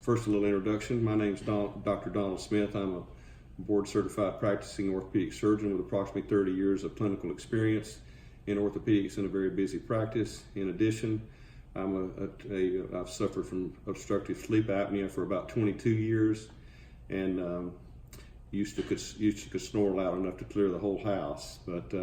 First, a little introduction. My name is Dr. Donald Smith. I'm a board-certified practicing orthopedic surgeon with approximately 30 years of clinical experience in orthopedics in a very busy practice. In addition, I've suffered from obstructive sleep apnea for about 22 years, and used to snore loud enough to clear the whole house. But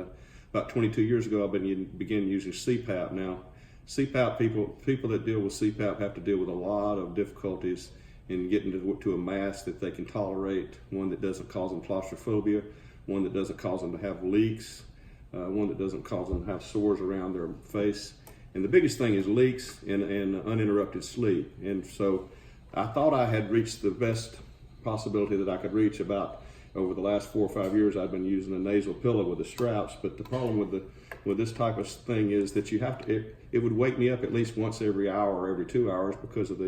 about 22 years ago, I began using CPAP. Now, CPAP people that deal with CPAP have to deal with a lot of difficulties in getting to a mask that they can tolerate, one that doesn't cause them claustrophobia, one that doesn't cause them to have leaks, one that doesn't cause them to have sores around their face. And the biggest thing is leaks and uninterrupted sleep. And so I thought I had reached the best possibility that I could reach. About over the last 4 or 5 years, I've been using a nasal pillow with the straps. But the problem with this type of thing is that you have to, it would wake me up at least once every hour or every 2 hours, because of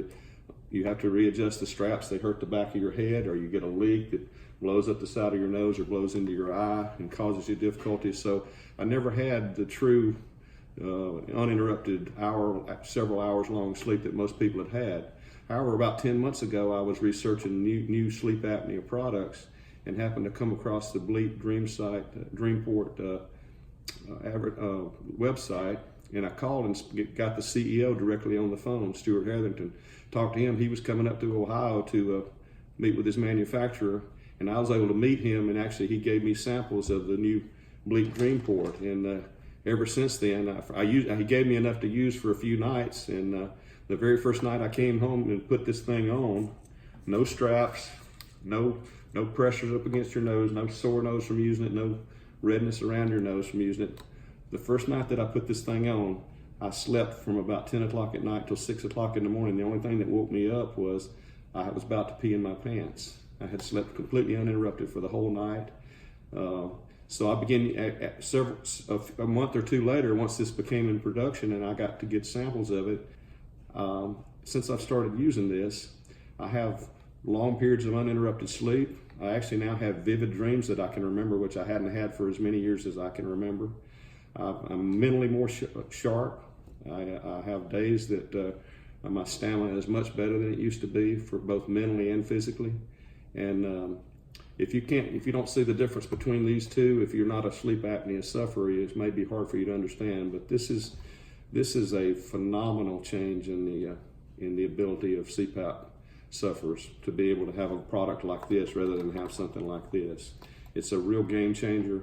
you have to readjust the straps. They hurt the back of your head, or you get a leak that blows up the side of your nose or blows into your eye and causes you difficulties. So I never had the true uninterrupted several hours long sleep that most people had. However, about 10 months ago, I was researching new sleep apnea products and happened to come across the Bleep DreamPort website, and I called and got the CEO directly on the phone, Stuart Hetherington. Talked to him. He was coming up to Ohio to meet with his manufacturer, and I was able to meet him, and actually he gave me samples of the new Bleep DreamPort, and ever since then, he gave me enough to use for a few nights. And the very first night I came home and put this thing on, no straps, no pressures up against your nose, no sore nose from using it, no redness around your nose from using it. The first night that I put this thing on, I slept from about 10 o'clock at night till 6 o'clock in the morning. The only thing that woke me up was I was about to pee in my pants. I had slept completely uninterrupted for the whole night. So I began a month or two later, once this became in production and I got to get samples of it. Since I've started using this, I have long periods of uninterrupted sleep. I actually now have vivid dreams that I can remember, which I hadn't had for as many years as I can remember. I'm mentally more sharp. I have days that my stamina is much better than it used to be, for both mentally and physically. And if you don't see the difference between these two, if you're not a sleep apnea sufferer, it may be hard for you to understand. But this is a phenomenal change in the ability of CPAP sufferers to be able to have a product like this rather than have something like this. It's a real game changer.